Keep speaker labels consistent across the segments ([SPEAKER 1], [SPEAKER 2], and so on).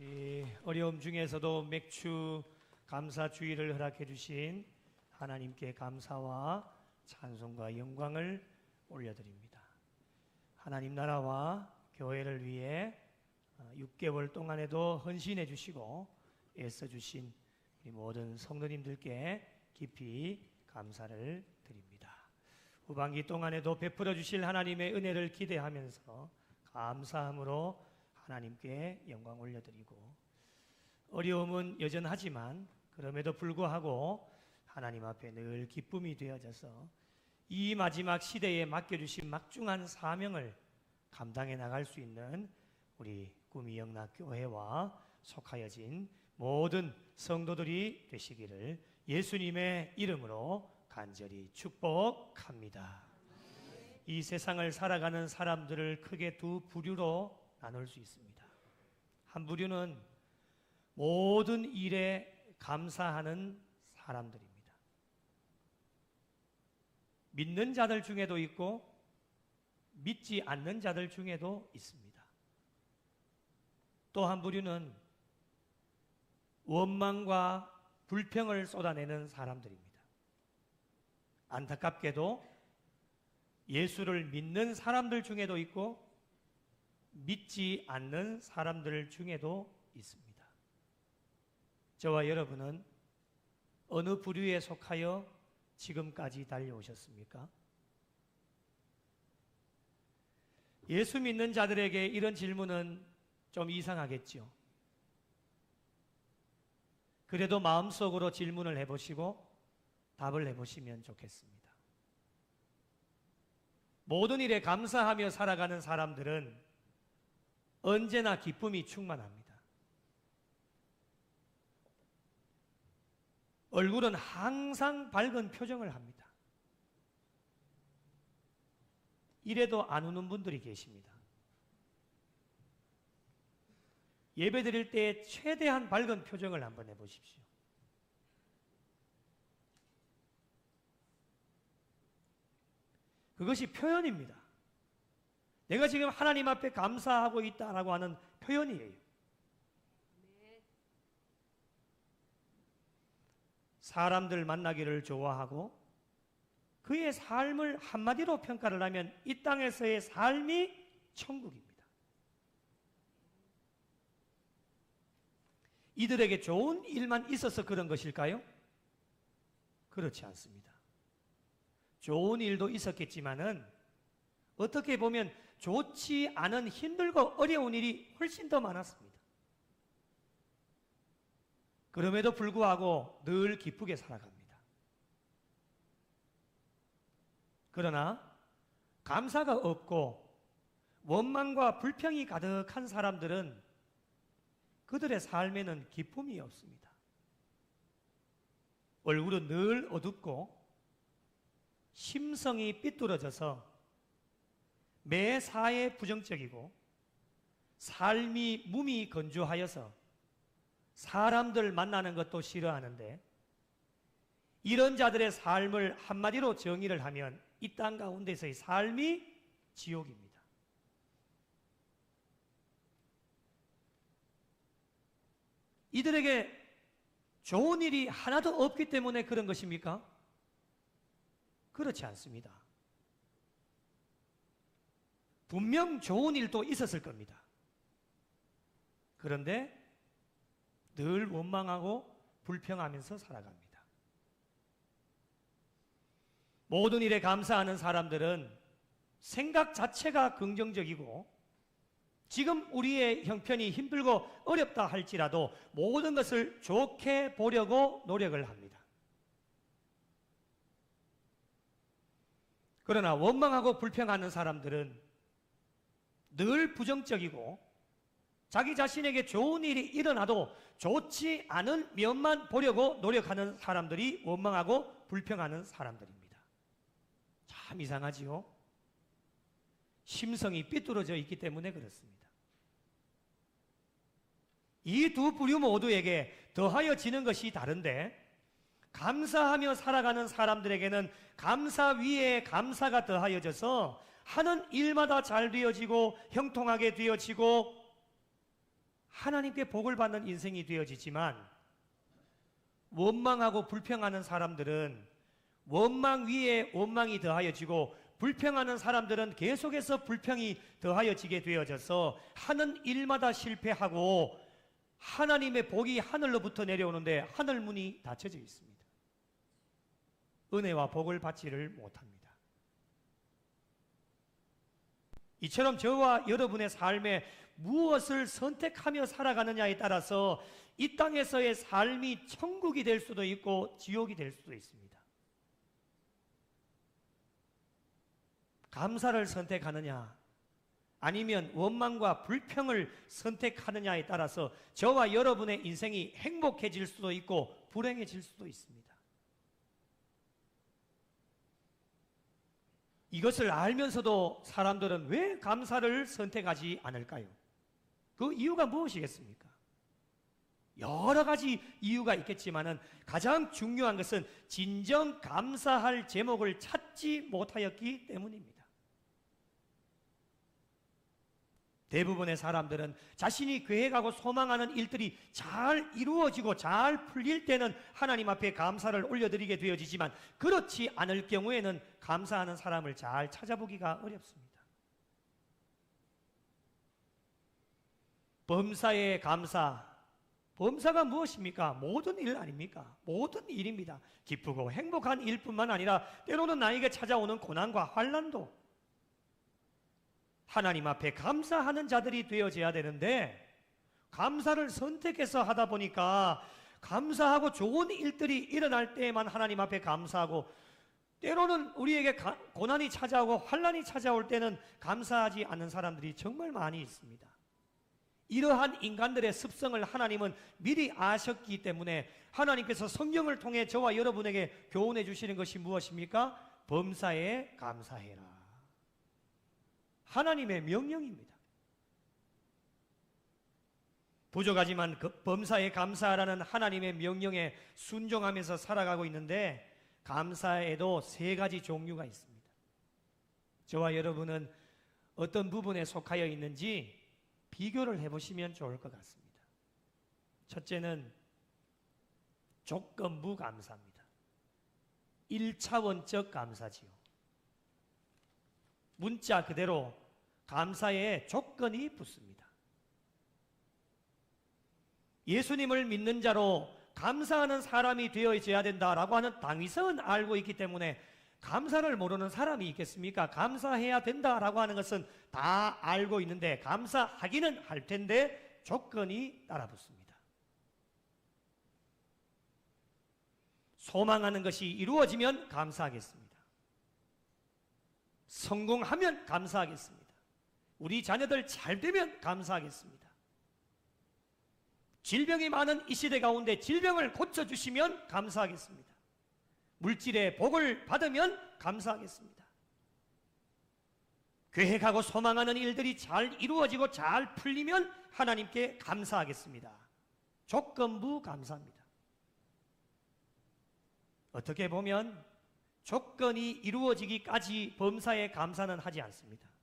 [SPEAKER 1] 이 어려움 중에서도 맥주 감사 주의를 허락해 주신 하나님께 감사와 찬송과 영광을 올려드립니다. 하나님 나라와 교회를 위해 6개월 동안에도 헌신해 주시고 애써 주신 우리 모든 성도님들께 깊이 감사를 드립니다. 후반기 동안에도 베풀어 주실 하나님의 은혜를 기대하면서 감사함으로 하나님께 영광 올려드리고, 어려움은 여전하지만 그럼에도 불구하고 하나님 앞에 늘 기쁨이 되어져서 이 마지막 시대에 맡겨주신 막중한 사명을 감당해 나갈 수 있는 우리 구미 영락교회와 속하여진 모든 성도들이 되시기를 예수님의 이름으로 간절히 축복합니다. 이 세상을 살아가는 사람들을 크게 두 부류로 나눌 수 있습니다. 한 부류는 모든 일에 감사하는 사람들입니다. 믿는 자들 중에도 있고 믿지 않는 자들 중에도 있습니다. 또 한 부류는 원망과 불평을 쏟아내는 사람들입니다. 안타깝게도 예수를 믿는 사람들 중에도 있고 믿지 않는 사람들 중에도 있습니다. 저와 여러분은 어느 부류에 속하여 지금까지 달려오셨습니까? 예수 믿는 자들에게 이런 질문은 좀 이상하겠죠. 그래도 마음속으로 질문을 해보시고 답을 해보시면 좋겠습니다. 모든 일에 감사하며 살아가는 사람들은 언제나 기쁨이 충만합니다. 얼굴은 항상 밝은 표정을 합니다. 이래도 안 우는 분들이 계십니다. 예배 드릴 때 최대한 밝은 표정을 한번 해보십시오. 그것이 표현입니다. 내가 지금 하나님 앞에 감사하고 있다라고 하는 표현이에요. 사람들 만나기를 좋아하고 그의 삶을 한마디로 평가를 하면 이 땅에서의 삶이 천국입니다. 이들에게 좋은 일만 있어서 그런 것일까요? 그렇지 않습니다. 좋은 일도 있었겠지만은 어떻게 보면 좋지 않은 힘들고 어려운 일이 훨씬 더 많았습니다. 그럼에도 불구하고 늘 기쁘게 살아갑니다. 그러나 감사가 없고 원망과 불평이 가득한 사람들은 그들의 삶에는 기쁨이 없습니다. 얼굴은 늘 어둡고 심성이 삐뚤어져서 매사에 부정적이고 삶이 몸이 건조하여서 사람들 만나는 것도 싫어하는데, 이런 자들의 삶을 한마디로 정의를 하면 이 땅 가운데서의 삶이 지옥입니다. 이들에게 좋은 일이 하나도 없기 때문에 그런 것입니까? 그렇지 않습니다. 분명 좋은 일도 있었을 겁니다. 그런데 늘 원망하고 불평하면서 살아갑니다. 모든 일에 감사하는 사람들은 생각 자체가 긍정적이고 지금 우리의 형편이 힘들고 어렵다 할지라도 모든 것을 좋게 보려고 노력을 합니다. 그러나 원망하고 불평하는 사람들은 늘 부정적이고 자기 자신에게 좋은 일이 일어나도 좋지 않은 면만 보려고 노력하는 사람들이 원망하고 불평하는 사람들입니다. 참 이상하지요? 심성이 삐뚤어져 있기 때문에 그렇습니다. 이 두 부류 모두에게 더하여 지는 것이 다른데, 감사하며 살아가는 사람들에게는 감사 위에 감사가 더하여져서 하는 일마다 잘 되어지고 형통하게 되어지고 하나님께 복을 받는 인생이 되어지지만 원망하고 불평하는 사람들은 원망 위에 원망이 더하여지고 불평하는 사람들은 계속해서 불평이 더하여지게 되어져서 하는 일마다 실패하고 하나님의 복이 하늘로부터 내려오는데 하늘문이 닫혀져 있습니다. 은혜와 복을 받지를 못합니다. 이처럼 저와 여러분의 삶에 무엇을 선택하며 살아가느냐에 따라서 이 땅에서의 삶이 천국이 될 수도 있고 지옥이 될 수도 있습니다. 감사를 선택하느냐 아니면 원망과 불평을 선택하느냐에 따라서 저와 여러분의 인생이 행복해질 수도 있고 불행해질 수도 있습니다. 이것을 알면서도 사람들은 왜 감사를 선택하지 않을까요? 그 이유가 무엇이겠습니까? 여러 가지 이유가 있겠지만은 가장 중요한 것은 진정 감사할 제목을 찾지 못하였기 때문입니다. 대부분의 사람들은 자신이 계획하고 소망하는 일들이 잘 이루어지고 잘 풀릴 때는 하나님 앞에 감사를 올려드리게 되어지지만 그렇지 않을 경우에는 감사하는 사람을 잘 찾아보기가 어렵습니다. 범사에 감사. 범사가 무엇입니까? 모든 일 아닙니까? 모든 일입니다. 기쁘고 행복한 일뿐만 아니라 때로는 나에게 찾아오는 고난과 환난도 하나님 앞에 감사하는 자들이 되어져야 되는데 감사를 선택해서 하다 보니까 감사하고 좋은 일들이 일어날 때에만 하나님 앞에 감사하고 때로는 우리에게 고난이 찾아오고 환난이 찾아올 때는 감사하지 않는 사람들이 정말 많이 있습니다. 이러한 인간들의 습성을 하나님은 미리 아셨기 때문에 하나님께서 성경을 통해 저와 여러분에게 교훈해 주시는 것이 무엇입니까? 범사에 감사해라. 하나님의 명령입니다. 부족하지만 그 범사에 감사하라는 하나님의 명령에 순종하면서 살아가고 있는데 감사에도 세 가지 종류가 있습니다. 저와 여러분은 어떤 부분에 속하여 있는지 비교를 해보시면 좋을 것 같습니다. 첫째는 조건부 감사입니다. 1차원적 감사지요. 문자 그대로 감사에 조건이 붙습니다. 예수님을 믿는 자로 감사하는 사람이 되어져야 된다라고 하는 당위성은 알고 있기 때문에 감사를 모르는 사람이 있겠습니까? 감사해야 된다라고 하는 것은 다 알고 있는데 감사하기는 할 텐데 조건이 따라붙습니다. 소망하는 것이 이루어지면 감사하겠습니다. 성공하면 감사하겠습니다. 우리 자녀들 잘 되면 감사하겠습니다. 질병이 많은 이 시대 가운데 질병을 고쳐주시면 감사하겠습니다. 물질의 복을 받으면 감사하겠습니다. 계획하고 소망하는 일들이 잘 이루어지고 잘 풀리면 하나님께 감사하겠습니다. 조건부 감사입니다. 어떻게 보면 조건이 이루어지기까지 범사에 감사는 하지 않습니다.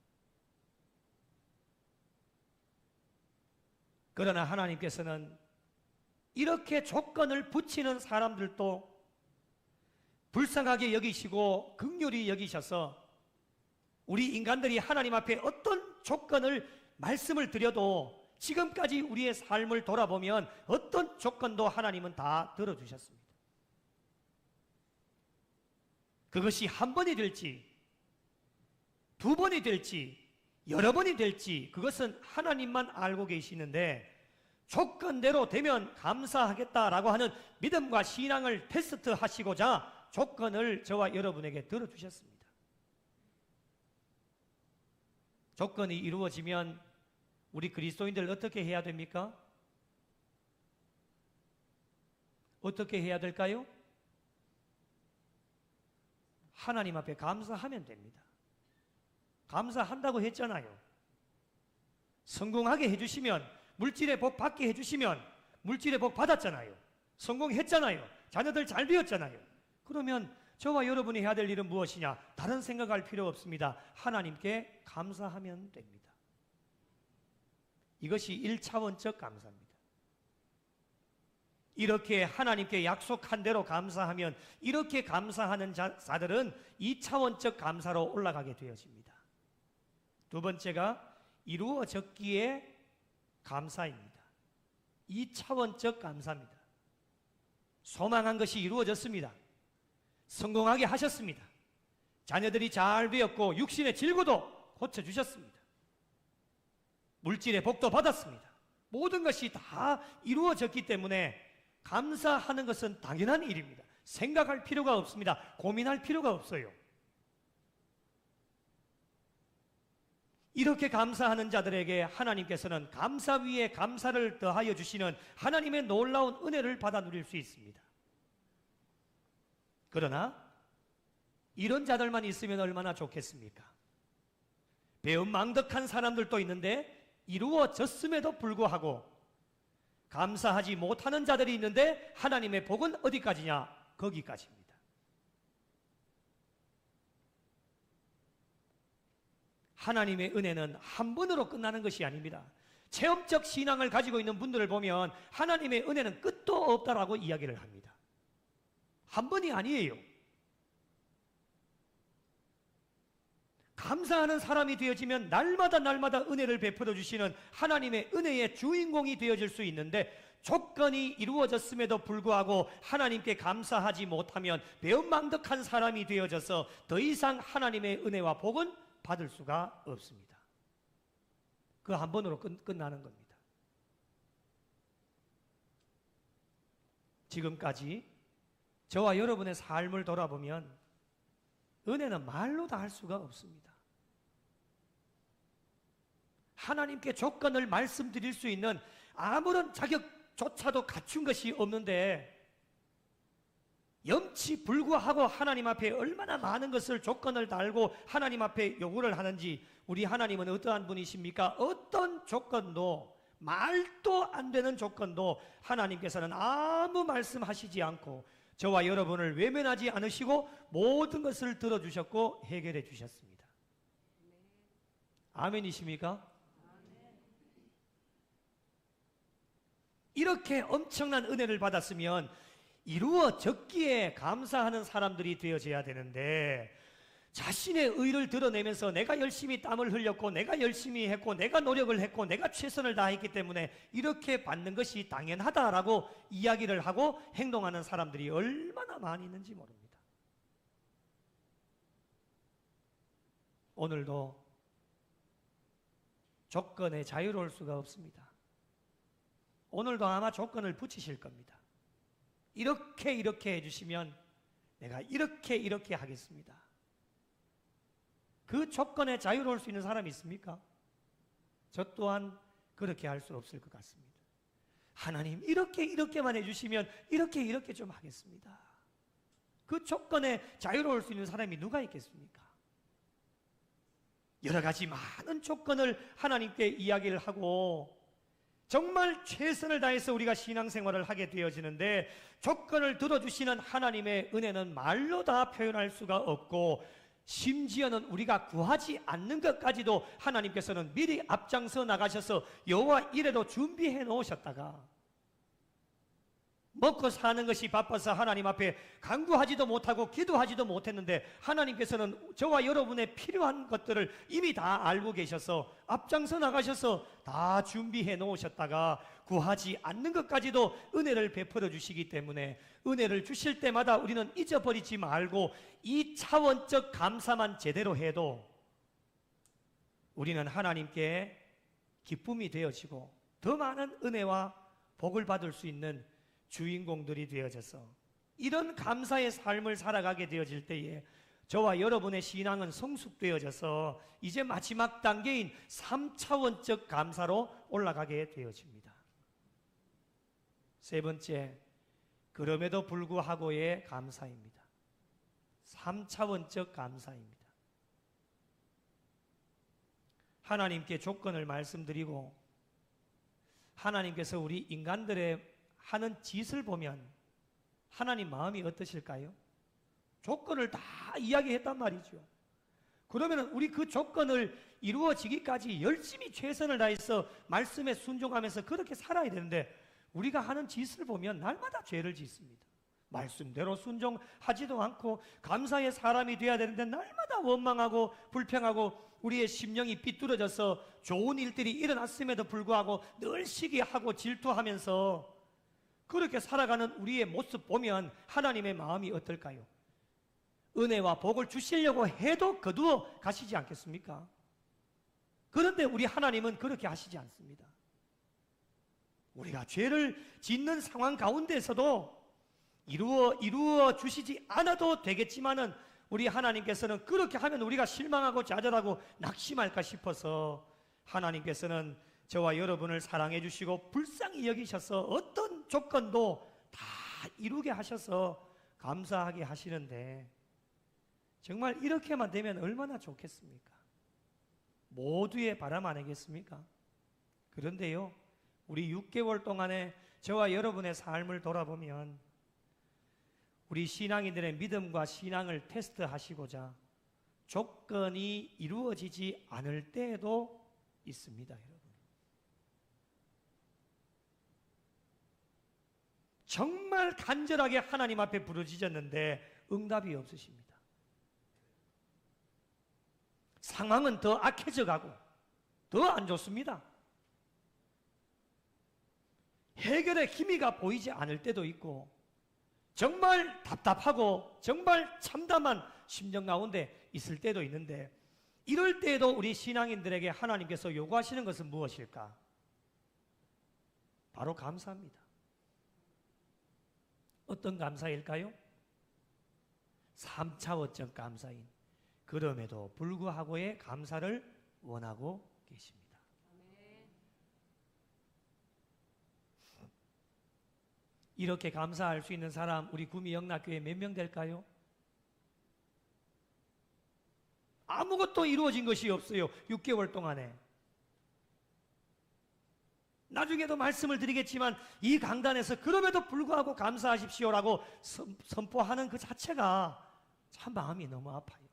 [SPEAKER 1] 그러나 하나님께서는 이렇게 조건을 붙이는 사람들도 불쌍하게 여기시고 긍휼히 여기셔서 우리 인간들이 하나님 앞에 어떤 조건을 말씀을 드려도 지금까지 우리의 삶을 돌아보면 어떤 조건도 하나님은 다 들어주셨습니다. 그것이 한 번이 될지 두 번이 될지 여러 번이 될지 그것은 하나님만 알고 계시는데 조건대로 되면 감사하겠다라고 하는 믿음과 신앙을 테스트 하시고자 조건을 저와 여러분에게 들어주셨습니다. 조건이 이루어지면 우리 그리스도인들 어떻게 해야 됩니까? 어떻게 해야 될까요? 하나님 앞에 감사하면 됩니다. 감사한다고 했잖아요. 성공하게 해주시면 물질의 복 받게 해주시면 물질의 복 받았잖아요. 성공했잖아요. 자녀들 잘 되었잖아요. 그러면 저와 여러분이 해야 될 일은 무엇이냐? 다른 생각할 필요 없습니다. 하나님께 감사하면 됩니다. 이것이 1차원적 감사입니다. 이렇게 하나님께 약속한 대로 감사하면 이렇게 감사하는 자들은 2차원적 감사로 올라가게 되어집니다. 두 번째가 이루어졌기에 감사입니다. 2차원적 감사입니다. 소망한 것이 이루어졌습니다. 성공하게 하셨습니다. 자녀들이 잘 되었고 육신의 질고도 고쳐주셨습니다. 물질의 복도 받았습니다. 모든 것이 다 이루어졌기 때문에 감사하는 것은 당연한 일입니다. 생각할 필요가 없습니다. 고민할 필요가 없어요. 이렇게 감사하는 자들에게 하나님께서는 감사 위에 감사를 더하여 주시는 하나님의 놀라운 은혜를 받아 누릴 수 있습니다. 그러나 이런 자들만 있으면 얼마나 좋겠습니까? 배은망덕한 사람들도 있는데 이루어졌음에도 불구하고 감사하지 못하는 자들이 있는데 하나님의 복은 어디까지냐? 거기까지입니다. 하나님의 은혜는 한 번으로 끝나는 것이 아닙니다. 체험적 신앙을 가지고 있는 분들을 보면 하나님의 은혜는 끝도 없다라고 이야기를 합니다. 한 번이 아니에요. 감사하는 사람이 되어지면 날마다 은혜를 베풀어 주시는 하나님의 은혜의 주인공이 되어질 수 있는데 조건이 이루어졌음에도 불구하고 하나님께 감사하지 못하면 배은망덕한 사람이 되어져서 더 이상 하나님의 은혜와 복은 받을 수가 없습니다. 그 한 번으로 끝나는 겁니다. 지금까지 저와 여러분의 삶을 돌아보면 은혜는 말로 다 할 수가 없습니다. 하나님께 조건을 말씀드릴 수 있는 아무런 자격조차도 갖춘 것이 없는데 염치 불구하고 하나님 앞에 얼마나 많은 것을 조건을 달고 하나님 앞에 요구를 하는지, 우리 하나님은 어떠한 분이십니까? 어떤 조건도, 말도 안 되는 조건도 하나님께서는 아무 말씀하시지 않고 저와 여러분을 외면하지 않으시고 모든 것을 들어주셨고 해결해 주셨습니다. 아멘이십니까? 이렇게 엄청난 은혜를 받았으면 이루어졌기에 감사하는 사람들이 되어져야 되는데, 자신의 의를 드러내면서 내가 열심히 땀을 흘렸고 내가 열심히 했고 내가 노력을 했고 내가 최선을 다했기 때문에 이렇게 받는 것이 당연하다라고 이야기를 하고 행동하는 사람들이 얼마나 많이 있는지 모릅니다. 오늘도 조건에 자유로울 수가 없습니다. 오늘도 아마 조건을 붙이실 겁니다. 이렇게 해주시면 내가 이렇게 하겠습니다. 그 조건에 자유로울 수 있는 사람이 있습니까? 저 또한 그렇게 할 수 없을 것 같습니다. 하나님 이렇게만 해주시면 이렇게 좀 하겠습니다. 그 조건에 자유로울 수 있는 사람이 누가 있겠습니까? 여러 가지 많은 조건을 하나님께 이야기를 하고 정말 최선을 다해서 우리가 신앙생활을 하게 되어지는데 조건을 들어주시는 하나님의 은혜는 말로 다 표현할 수가 없고 심지어는 우리가 구하지 않는 것까지도 하나님께서는 미리 앞장서 나가셔서 여호와 이래로 준비해 놓으셨다가 먹고 사는 것이 바빠서 하나님 앞에 간구하지도 못하고 기도하지도 못했는데 하나님께서는 저와 여러분의 필요한 것들을 이미 다 알고 계셔서 앞장서 나가셔서 다 준비해 놓으셨다가 구하지 않는 것까지도 은혜를 베풀어 주시기 때문에 은혜를 주실 때마다 우리는 잊어버리지 말고 이 차원적 감사만 제대로 해도 우리는 하나님께 기쁨이 되어지고 더 많은 은혜와 복을 받을 수 있는 주인공들이 되어져서 이런 감사의 삶을 살아가게 되어질 때에 저와 여러분의 신앙은 성숙되어져서 이제 마지막 단계인 3차원적 감사로 올라가게 되어집니다. 세 번째, 그럼에도 불구하고의 감사입니다. 3차원적 감사입니다. 하나님께 조건을 말씀드리고 하나님께서 우리 인간들의 하는 짓을 보면 하나님 마음이 어떠실까요? 조건을 다 이야기했단 말이죠. 그러면 우리 그 조건을 이루어지기까지 열심히 최선을 다해서 말씀에 순종하면서 그렇게 살아야 되는데, 우리가 하는 짓을 보면 날마다 죄를 짓습니다. 말씀대로 순종하지도 않고 감사의 사람이 되어야 되는데 날마다 원망하고 불평하고 우리의 심령이 삐뚤어져서 좋은 일들이 일어났음에도 불구하고 늘 시기하고 질투하면서 그렇게 살아가는 우리의 모습 보면 하나님의 마음이 어떨까요? 은혜와 복을 주시려고 해도 거두어 가시지 않겠습니까? 그런데 우리 하나님은 그렇게 하시지 않습니다. 우리가 죄를 짓는 상황 가운데서도 이루어 주시지 않아도 되겠지만은 우리 하나님께서는 그렇게 하면 우리가 실망하고 좌절하고 낙심할까 싶어서 하나님께서는 저와 여러분을 사랑해 주시고 불쌍히 여기셔서 어떤 조건도 다 이루게 하셔서 감사하게 하시는데, 정말 이렇게만 되면 얼마나 좋겠습니까? 모두의 바람 아니겠습니까? 그런데요, 우리 6개월 동안에 저와 여러분의 삶을 돌아보면 우리 신앙인들의 믿음과 신앙을 테스트하시고자 조건이 이루어지지 않을 때도 있습니다, 여러분. 정말 간절하게 하나님 앞에 부르짖었는데 응답이 없으십니다. 상황은 더 악해져 가고 더 안 좋습니다. 해결의 기미가 보이지 않을 때도 있고 정말 답답하고 정말 참담한 심정 가운데 있을 때도 있는데, 이럴 때에도 우리 신앙인들에게 하나님께서 요구하시는 것은 무엇일까? 바로 감사입니다. 어떤 감사일까요? 3차원적 감사인 그럼에도 불구하고의 감사를 원하고 계십니다. 이렇게 감사할 수 있는 사람 우리 구미 영락교회 몇 명 될까요? 아무것도 이루어진 것이 없어요. 6개월 동안에. 나중에도 말씀을 드리겠지만 이 강단에서 그럼에도 불구하고 감사하십시오라고 선포하는 그 자체가 참 마음이 너무 아파요.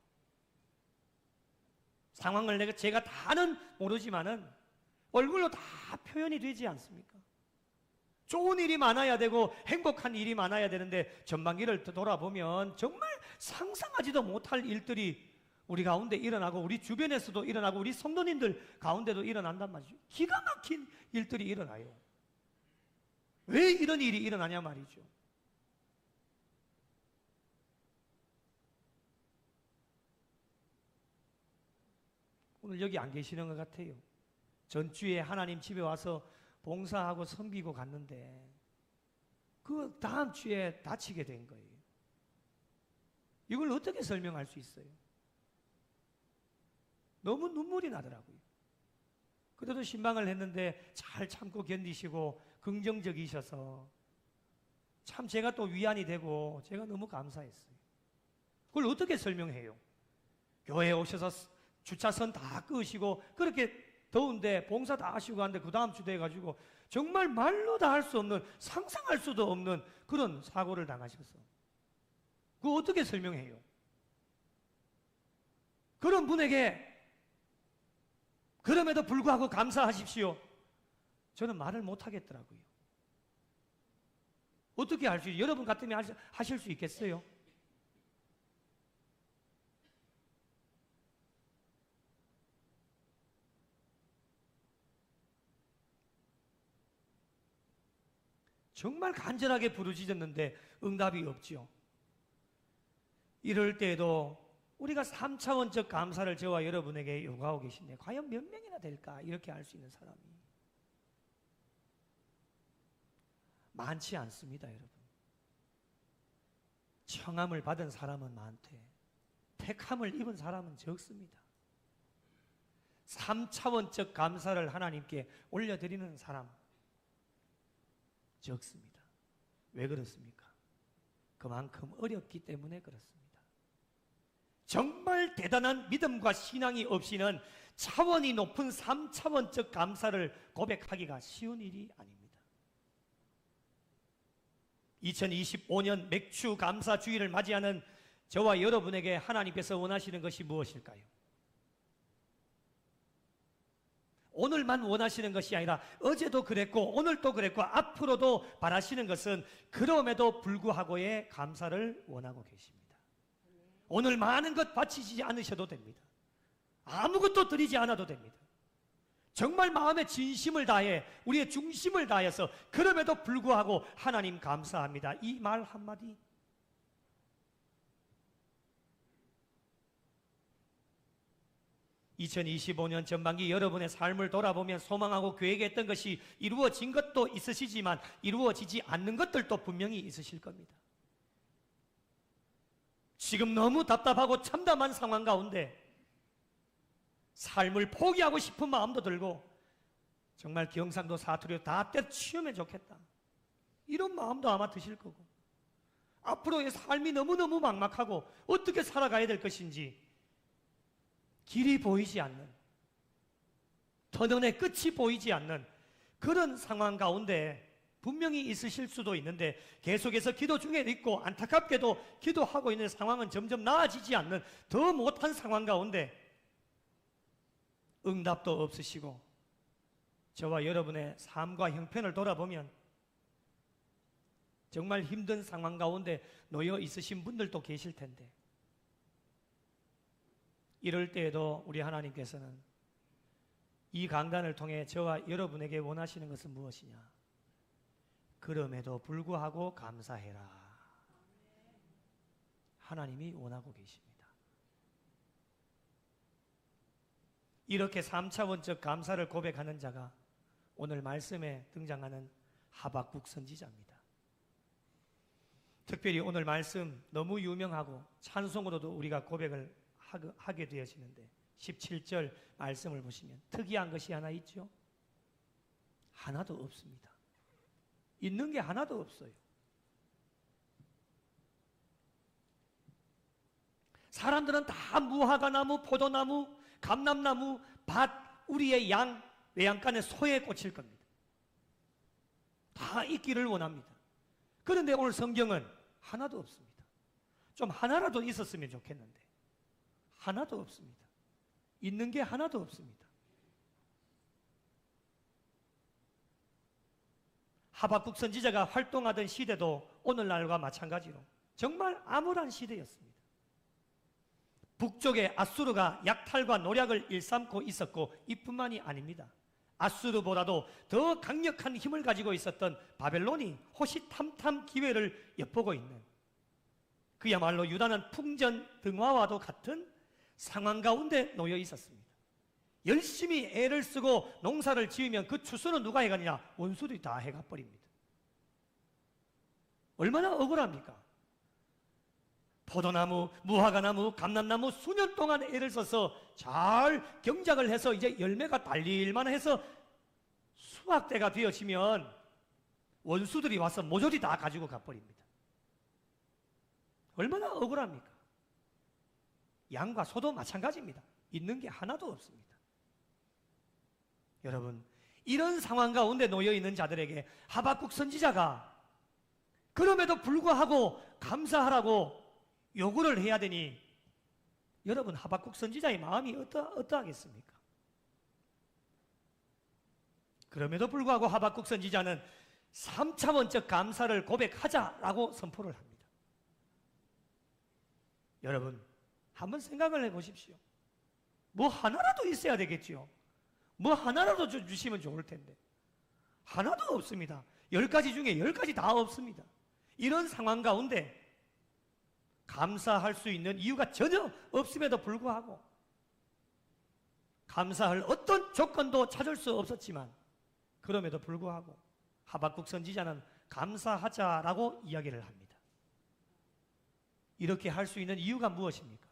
[SPEAKER 1] 상황을 제가 다는 모르지만은 얼굴로 다 표현이 되지 않습니까? 좋은 일이 많아야 되고 행복한 일이 많아야 되는데 전반기를 돌아보면 정말 상상하지도 못할 일들이 우리 가운데 일어나고 우리 주변에서도 일어나고 우리 성도님들 가운데도 일어난단 말이죠. 기가 막힌 일들이 일어나요. 왜 이런 일이 일어나냐 말이죠. 오늘 여기 안 계시는 것 같아요. 전주에 하나님 집에 와서 봉사하고 섬기고 갔는데 그 다음 주에 다치게 된 거예요. 이걸 어떻게 설명할 수 있어요? 너무 눈물이 나더라고요. 그래도 신방을 했는데 잘 참고 견디시고 긍정적이셔서 참 제가 또 위안이 되고 제가 너무 감사했어요. 그걸 어떻게 설명해요? 교회에 오셔서 주차선 다 끄시고 그렇게 더운데 봉사 다 하시고 하는데 그 다음 주 돼가지고 정말 말로 다 할 수 없는, 상상할 수도 없는 그런 사고를 당하셔서 그거 어떻게 설명해요? 그런 분에게 그럼에도 불구하고 감사하십시오, 저는 말을 못하겠더라고요. 어떻게 할 수 있어요? 여러분 같으면 하실 수 있겠어요? 정말 간절하게 부르짖었는데 응답이 없지요. 이럴 때에도 우리가 3차원적 감사를 저와 여러분에게 요구하고 계신데 과연 몇 명이나 될까? 이렇게 할 수 있는 사람이 많지 않습니다, 여러분. 청함을 받은 사람은 많되 택함을 입은 사람은 적습니다. 3차원적 감사를 하나님께 올려드리는 사람 적습니다. 왜 그렇습니까? 그만큼 어렵기 때문에 그렇습니다. 정말 대단한 믿음과 신앙이 없이는 차원이 높은 3차원적 감사를 고백하기가 쉬운 일이 아닙니다. 2025년 맥주 감사 주일을 맞이하는 저와 여러분에게 하나님께서 원하시는 것이 무엇일까요? 오늘만 원하시는 것이 아니라 어제도 그랬고 오늘도 그랬고 앞으로도 바라시는 것은 그럼에도 불구하고의 감사를 원하고 계십니다. 오늘 많은 것 바치지 않으셔도 됩니다. 아무것도 드리지 않아도 됩니다. 정말 마음의 진심을 다해 우리의 중심을 다해서 그럼에도 불구하고 하나님 감사합니다. 이 말 한마디. 2025년 전반기 여러분의 삶을 돌아보면 소망하고 계획했던 것이 이루어진 것도 있으시지만 이루어지지 않는 것들도 분명히 있으실 겁니다. 지금 너무 답답하고 참담한 상황 가운데 삶을 포기하고 싶은 마음도 들고 정말 경상도 사투리로 다 때려치우면 좋겠다, 이런 마음도 아마 드실 거고, 앞으로의 삶이 너무너무 막막하고 어떻게 살아가야 될 것인지 길이 보이지 않는, 터널의 끝이 보이지 않는 그런 상황 가운데 분명히 있으실 수도 있는데 계속해서 기도 중에 있고 안타깝게도 기도하고 있는 상황은 점점 나아지지 않는 더 못한 상황 가운데 응답도 없으시고 저와 여러분의 삶과 형편을 돌아보면 정말 힘든 상황 가운데 놓여 있으신 분들도 계실 텐데 이럴 때에도 우리 하나님께서는 이 강단을 통해 저와 여러분에게 원하시는 것은 무엇이냐? 그럼에도 불구하고 감사해라. 하나님이 원하고 계십니다. 이렇게 3차원적 감사를 고백하는 자가 오늘 말씀에 등장하는 하박국 선지자입니다. 특별히 오늘 말씀 너무 유명하고 찬송으로도 우리가 고백을 하게 되어지는데 17절 말씀을 보시면 특이한 것이 하나 있죠? 하나도 없습니다. 있는 게 하나도 없어요. 사람들은 다 무화과나무, 포도나무, 감람나무, 밭, 우리의 양, 외양간의 소에 꽂힐 겁니다. 다 있기를 원합니다. 그런데 오늘 성경은 하나도 없습니다. 좀 하나라도 있었으면 좋겠는데 하나도 없습니다. 있는 게 하나도 없습니다. 하박국 선지자가 활동하던 시대도 오늘날과 마찬가지로 정말 암울한 시대였습니다. 북쪽에 아수르가 약탈과 노략을 일삼고 있었고 이뿐만이 아닙니다. 아수르보다도 더 강력한 힘을 가지고 있었던 바벨론이 호시탐탐 기회를 엿보고 있는, 그야말로 유다는 풍전등화와도 같은 상황 가운데 놓여 있었습니다. 열심히 애를 쓰고 농사를 지으면 그 추수는 누가 해가느냐? 원수들이 다 해가 버립니다. 얼마나 억울합니까? 포도나무, 무화과나무, 감람나무 수년 동안 애를 써서 잘 경작을 해서 이제 열매가 달릴만 해서 수확대가 되어지면 원수들이 와서 모조리 다 가지고 가버립니다. 얼마나 억울합니까? 양과 소도 마찬가지입니다. 있는 게 하나도 없습니다. 여러분, 이런 상황 가운데 놓여 있는 자들에게 하박국 선지자가 그럼에도 불구하고 감사하라고 요구를 해야 되니 여러분, 하박국 선지자의 마음이 어떠하겠습니까? 그럼에도 불구하고 하박국 선지자는 3차원적 감사를 고백하자라고 선포를 합니다. 여러분, 한번 생각을 해보십시오. 뭐 하나라도 있어야 되겠지요. 뭐 하나라도 주시면 좋을 텐데 하나도 없습니다. 10가지 중에 10가지 다 없습니다. 이런 상황 가운데 감사할 수 있는 이유가 전혀 없음에도 불구하고 감사할 어떤 조건도 찾을 수 없었지만 그럼에도 불구하고 하박국 선지자는 감사하자라고 이야기를 합니다. 이렇게 할 수 있는 이유가 무엇입니까?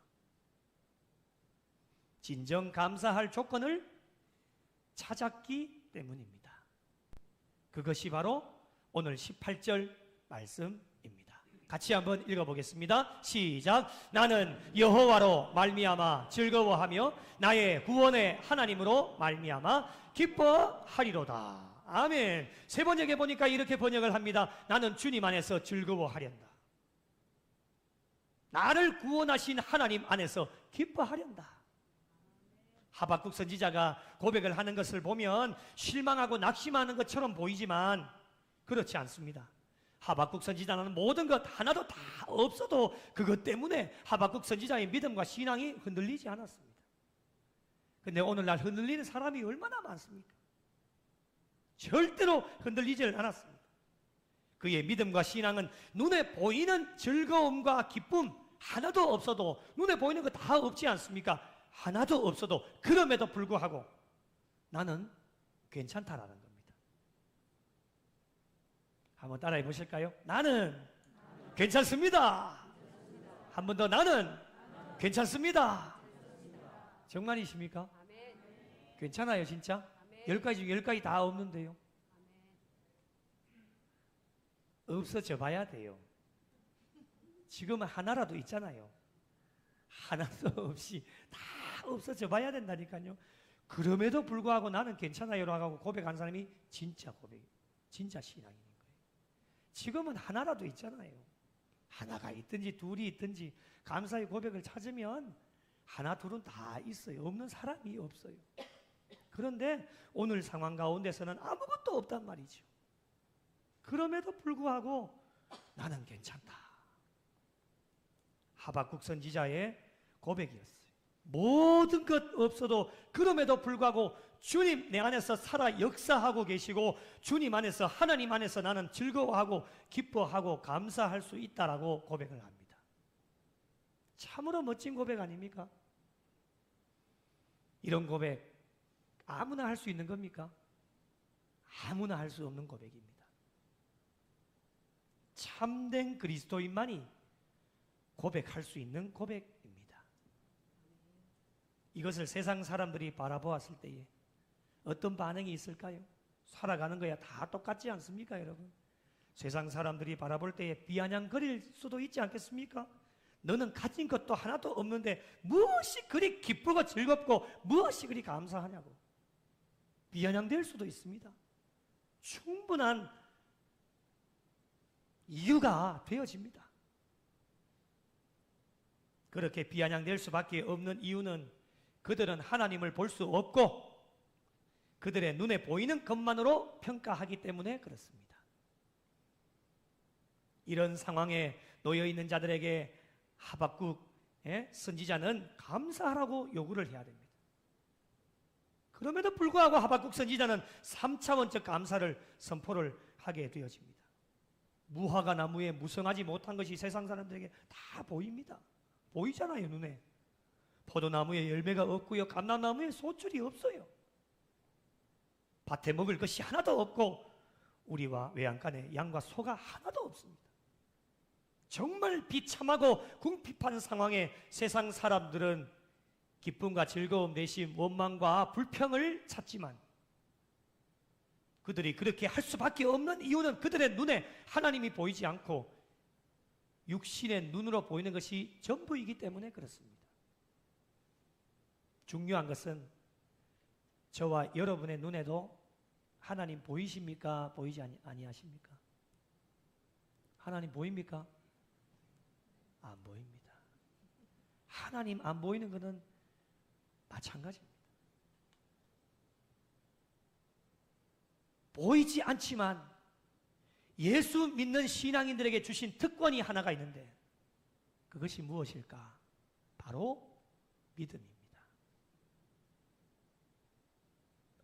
[SPEAKER 1] 진정 감사할 조건을 찾았기 때문입니다. 그것이 바로 오늘 18절 말씀입니다. 같이 한번 읽어보겠습니다. 시작. 나는 여호와로 말미암아 즐거워하며 나의 구원의 하나님으로 말미암아 기뻐하리로다. 아멘. 세 번역에 보니까 이렇게 번역을 합니다. 나는 주님 안에서 즐거워하련다. 나를 구원하신 하나님 안에서 기뻐하련다. 하박국 선지자가 고백을 하는 것을 보면 실망하고 낙심하는 것처럼 보이지만 그렇지 않습니다. 하박국 선지자는 모든 것 하나도 다 없어도 그것 때문에 하박국 선지자의 믿음과 신앙이 흔들리지 않았습니다. 근데 오늘날 흔들리는 사람이 얼마나 많습니까? 절대로 흔들리지 않았습니다. 그의 믿음과 신앙은 눈에 보이는 즐거움과 기쁨 하나도 없어도, 눈에 보이는 거 다 없지 않습니까? 하나도 없어도 그럼에도 불구하고 나는 괜찮다라는 겁니다. 한번 따라해 보실까요? 나는 괜찮습니다. 한 번 더, 나는 괜찮습니다. 정말이십니까? 괜찮아요, 진짜? 10가지 중에 10가지 다 없는데요. 없어져 봐야 돼요. 지금은 하나라도 있잖아요. 하나도 없이 다 없어져 봐야 된다니까요. 그럼에도 불구하고 나는 괜찮아요라고 하고 고백한 사람이 진짜 고백, 진짜 신앙인 거예요. 지금은 하나라도 있잖아요. 하나가 있든지 둘이 있든지 감사의 고백을 찾으면 하나 둘은 다 있어요. 없는 사람이 없어요. 그런데 오늘 상황 가운데서는 아무것도 없단 말이죠. 그럼에도 불구하고 나는 괜찮다. 하박국 선지자의 고백이었어요. 모든 것 없어도 그럼에도 불구하고 주님 내 안에서 살아 역사하고 계시고 주님 안에서, 하나님 안에서 나는 즐거워하고 기뻐하고 감사할 수 있다라고 고백을 합니다. 참으로 멋진 고백 아닙니까? 이런 고백 아무나 할 수 있는 겁니까? 아무나 할 수 없는 고백입니다. 참된 그리스도인만이 고백할 수 있는 고백입니다. 이것을 세상 사람들이 바라보았을 때에 어떤 반응이 있을까요? 살아가는 거야 다 똑같지 않습니까, 여러분? 세상 사람들이 바라볼 때에 비아냥거릴 수도 있지 않겠습니까? 너는 가진 것도 하나도 없는데 무엇이 그리 기쁘고 즐겁고 무엇이 그리 감사하냐고 비아냥될 수도 있습니다. 충분한 이유가 되어집니다. 그렇게 비아냥될 수밖에 없는 이유는 그들은 하나님을 볼 수 없고 그들의 눈에 보이는 것만으로 평가하기 때문에 그렇습니다. 이런 상황에 놓여 있는 자들에게 하박국 선지자는 감사하라고 요구를 해야 됩니다. 그럼에도 불구하고 하박국 선지자는 3차원적 감사를 선포를 하게 되어집니다. 무화과 나무에 무성하지 못한 것이 세상 사람들에게 다 보입니다. 보이잖아요, 눈에. 포도나무에 열매가 없고요, 감람나무에 소출이 없어요. 밭에 먹을 것이 하나도 없고 우리와 외양간에 양과 소가 하나도 없습니다. 정말 비참하고 궁핍한 상황에 세상 사람들은 기쁨과 즐거움 대신 원망과 불평을 찾지만 그들이 그렇게 할 수밖에 없는 이유는 그들의 눈에 하나님이 보이지 않고 육신의 눈으로 보이는 것이 전부이기 때문에 그렇습니다. 중요한 것은 저와 여러분의 눈에도 하나님 보이십니까? 보이지 아니하십니까? 하나님 보입니까? 안 보입니다. 하나님 안 보이는 것은 마찬가지입니다. 보이지 않지만 예수 믿는 신앙인들에게 주신 특권이 하나가 있는데 그것이 무엇일까? 바로 믿음입니다.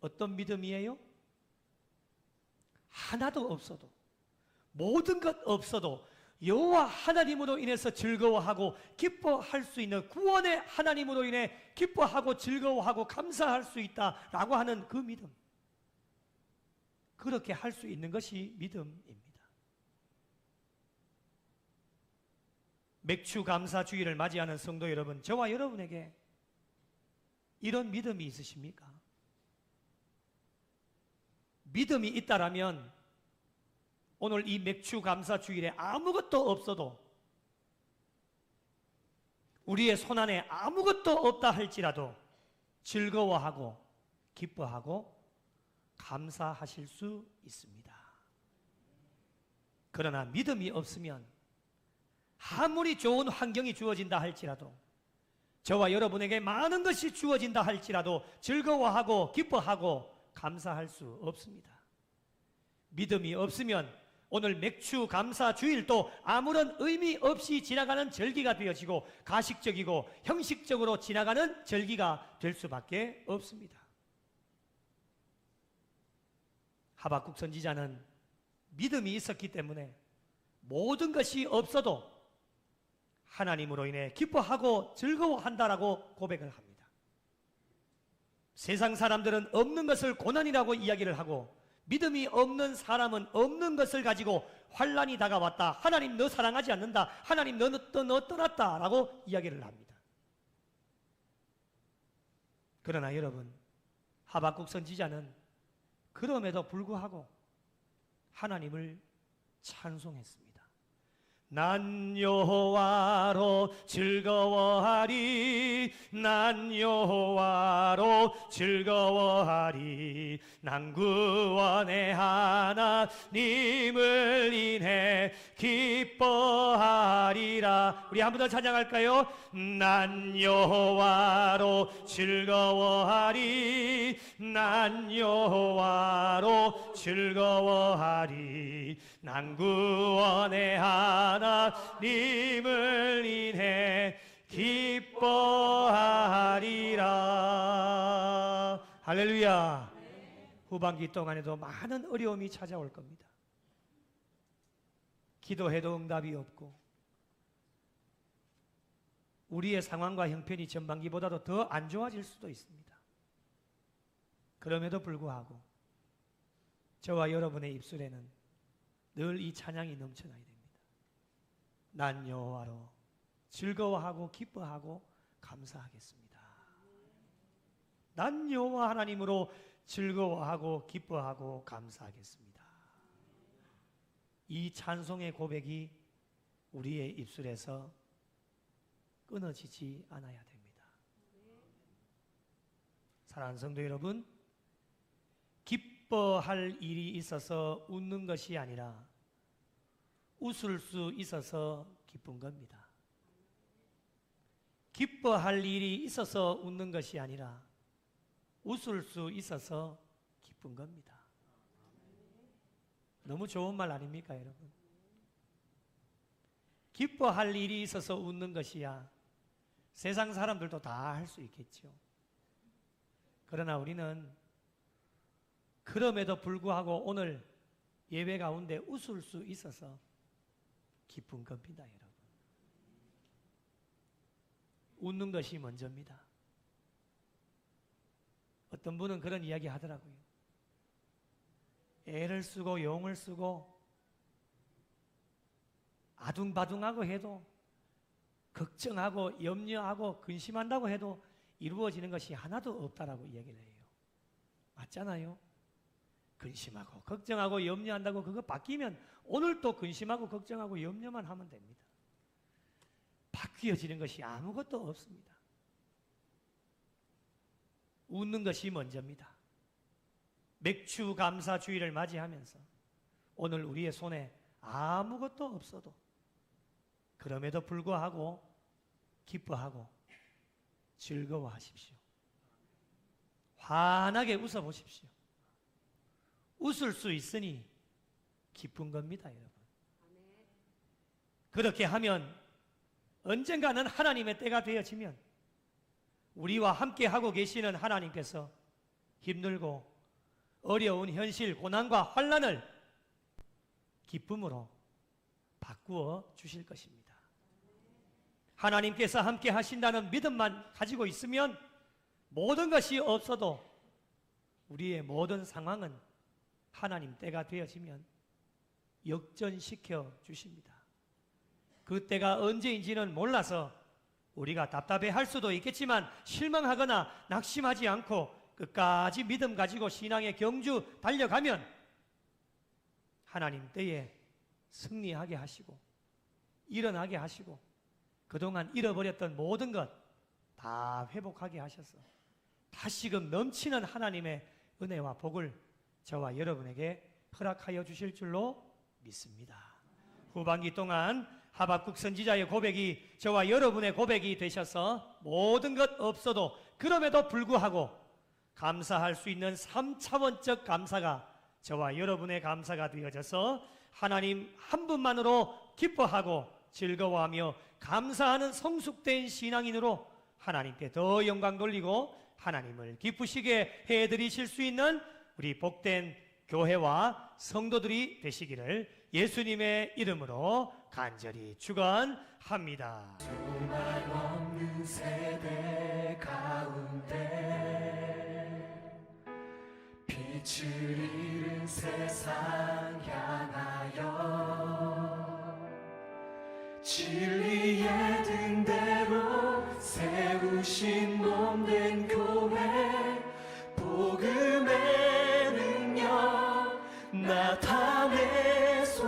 [SPEAKER 1] 어떤 믿음이에요? 하나도 없어도, 모든 것 없어도 여호와 하나님으로 인해서 즐거워하고 기뻐할 수 있는 구원의 하나님으로 인해 기뻐하고 즐거워하고 감사할 수 있다라고 하는 그 믿음. 그렇게 할 수 있는 것이 믿음입니다. 맥주 감사 주일을 맞이하는 성도 여러분, 저와 여러분에게 이런 믿음이 있으십니까? 믿음이 있다라면 오늘 이 맥주 감사 주일에 아무것도 없어도 우리의 손안에 아무것도 없다 할지라도 즐거워하고 기뻐하고 감사하실 수 있습니다. 그러나 믿음이 없으면 아무리 좋은 환경이 주어진다 할지라도 저와 여러분에게 많은 것이 주어진다 할지라도 즐거워하고 기뻐하고 감사할 수 없습니다. 믿음이 없으면 오늘 맥주 감사 주일도 아무런 의미 없이 지나가는 절기가 되어지고 가식적이고 형식적으로 지나가는 절기가 될 수밖에 없습니다. 하박국 선지자는 믿음이 있었기 때문에 모든 것이 없어도 하나님으로 인해 기뻐하고 즐거워한다라고 고백을 합니다. 세상 사람들은 없는 것을 고난이라고 이야기를 하고 믿음이 없는 사람은 없는 것을 가지고 환난이 다가왔다, 하나님 너 사랑하지 않는다, 하나님 너 떠났다 라고 이야기를 합니다. 그러나 여러분, 하박국 선지자는 그럼에도 불구하고 하나님을 찬송했습니다. 난 여호와로 즐거워하리, 난 여호와로 즐거워하리, 난 구원의 하나님을 인해 기뻐하리라. 우리 한 번 더 찬양할까요? 난 여호와로 즐거워하리, 난 여호와로 즐거워하리, 난 구원의 하나님을 인해 기뻐하리라. 할렐루야. 후반기 동안에도 많은 어려움이 찾아올 겁니다. 기도해도 응답이 없고 우리의 상황과 형편이 전반기보다도 더 안 좋아질 수도 있습니다. 그럼에도 불구하고 저와 여러분의 입술에는 늘 이 찬양이 넘쳐나야 됩니다. 난 여호와로 즐거워하고 기뻐하고 감사하겠습니다. 난 여호와 하나님으로 즐거워하고 기뻐하고 감사하겠습니다. 이 찬송의 고백이 우리의 입술에서 끊어지지 않아야 됩니다. 사랑하는 성도 여러분, 기뻐할 일이 있어서 웃는 것이 아니라 웃을 수 있어서 기쁜 겁니다. 기뻐할 일이 있어서 웃는 것이 아니라 웃을 수 있어서 기쁜 겁니다. 너무 좋은 말 아닙니까, 여러분? 기뻐할 일이 있어서 웃는 것이야 세상 사람들도 다 할 수 있겠죠. 그러나 우리는 그럼에도 불구하고 오늘 예배 가운데 웃을 수 있어서 기쁜 겁니다, 여러분. 웃는 것이 먼저입니다. 어떤 분은 그런 이야기 하더라고요. 애를 쓰고 용을 쓰고 아둥바둥하고 해도 걱정하고 염려하고 근심한다고 해도 이루어지는 것이 하나도 없다라고 이야기를 해요. 맞잖아요? 근심하고 걱정하고 염려한다고 그거 바뀌면 오늘 또 근심하고 걱정하고 염려만 하면 됩니다. 바뀌어지는 것이 아무것도 없습니다. 웃는 것이 먼저입니다. 맥주 감사 주일을 맞이하면서 오늘 우리의 손에 아무것도 없어도 그럼에도 불구하고 기뻐하고 즐거워하십시오. 환하게 웃어보십시오. 웃을 수 있으니 기쁜 겁니다, 여러분. 그렇게 하면 언젠가는 하나님의 때가 되어지면 우리와 함께 하고 계시는 하나님께서 힘들고 어려운 현실, 고난과 환난을 기쁨으로 바꾸어 주실 것입니다. 하나님께서 함께 하신다는 믿음만 가지고 있으면 모든 것이 없어도 우리의 모든 상황은 하나님 때가 되어지면 역전시켜 주십니다. 그 때가 언제인지는 몰라서 우리가 답답해할 수도 있겠지만 실망하거나 낙심하지 않고 끝까지 믿음 가지고 신앙의 경주 달려가면 하나님 때에 승리하게 하시고 일어나게 하시고 그동안 잃어버렸던 모든 것 다 회복하게 하셔서 다시금 넘치는 하나님의 은혜와 복을 저와 여러분에게 허락하여 주실 줄로 믿습니다. 후반기 동안 하박국 선지자의 고백이 저와 여러분의 고백이 되셔서 모든 것 없어도 그럼에도 불구하고 감사할 수 있는 3차원적 감사가 저와 여러분의 감사가 되어져서 하나님 한 분만으로 기뻐하고 즐거워하며 감사하는 성숙된 신앙인으로 하나님께 더 영광 돌리고 하나님을 기쁘시게 해드리실 수 있는 우리 복된 교회와 성도들이 되시기를 예수님의 이름으로 간절히 축원합니다.
[SPEAKER 2] 소망 없는 세대 가운데 빛을 잃은 세상 향하여 진리의 등대로 세우신 몸된 교회 복음의 능력 나타내소서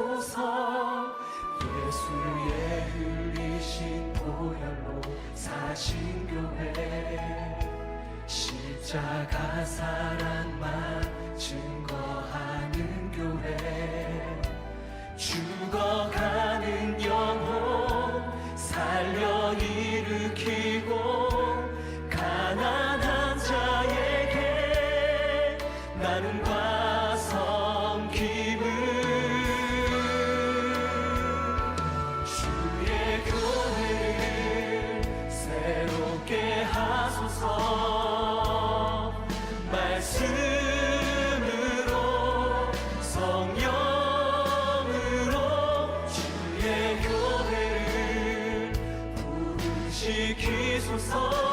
[SPEAKER 2] 예수의 흘리신 보혈로 사신 교회 십자가 사랑만 증거하는 교회 죽어가는 영혼 살려 일으키고 가난한 자에게 나눔과 섬김을 주의 교회를 새롭게 하소서 말씀으로 성령으로 주의 교회를 부르시키소서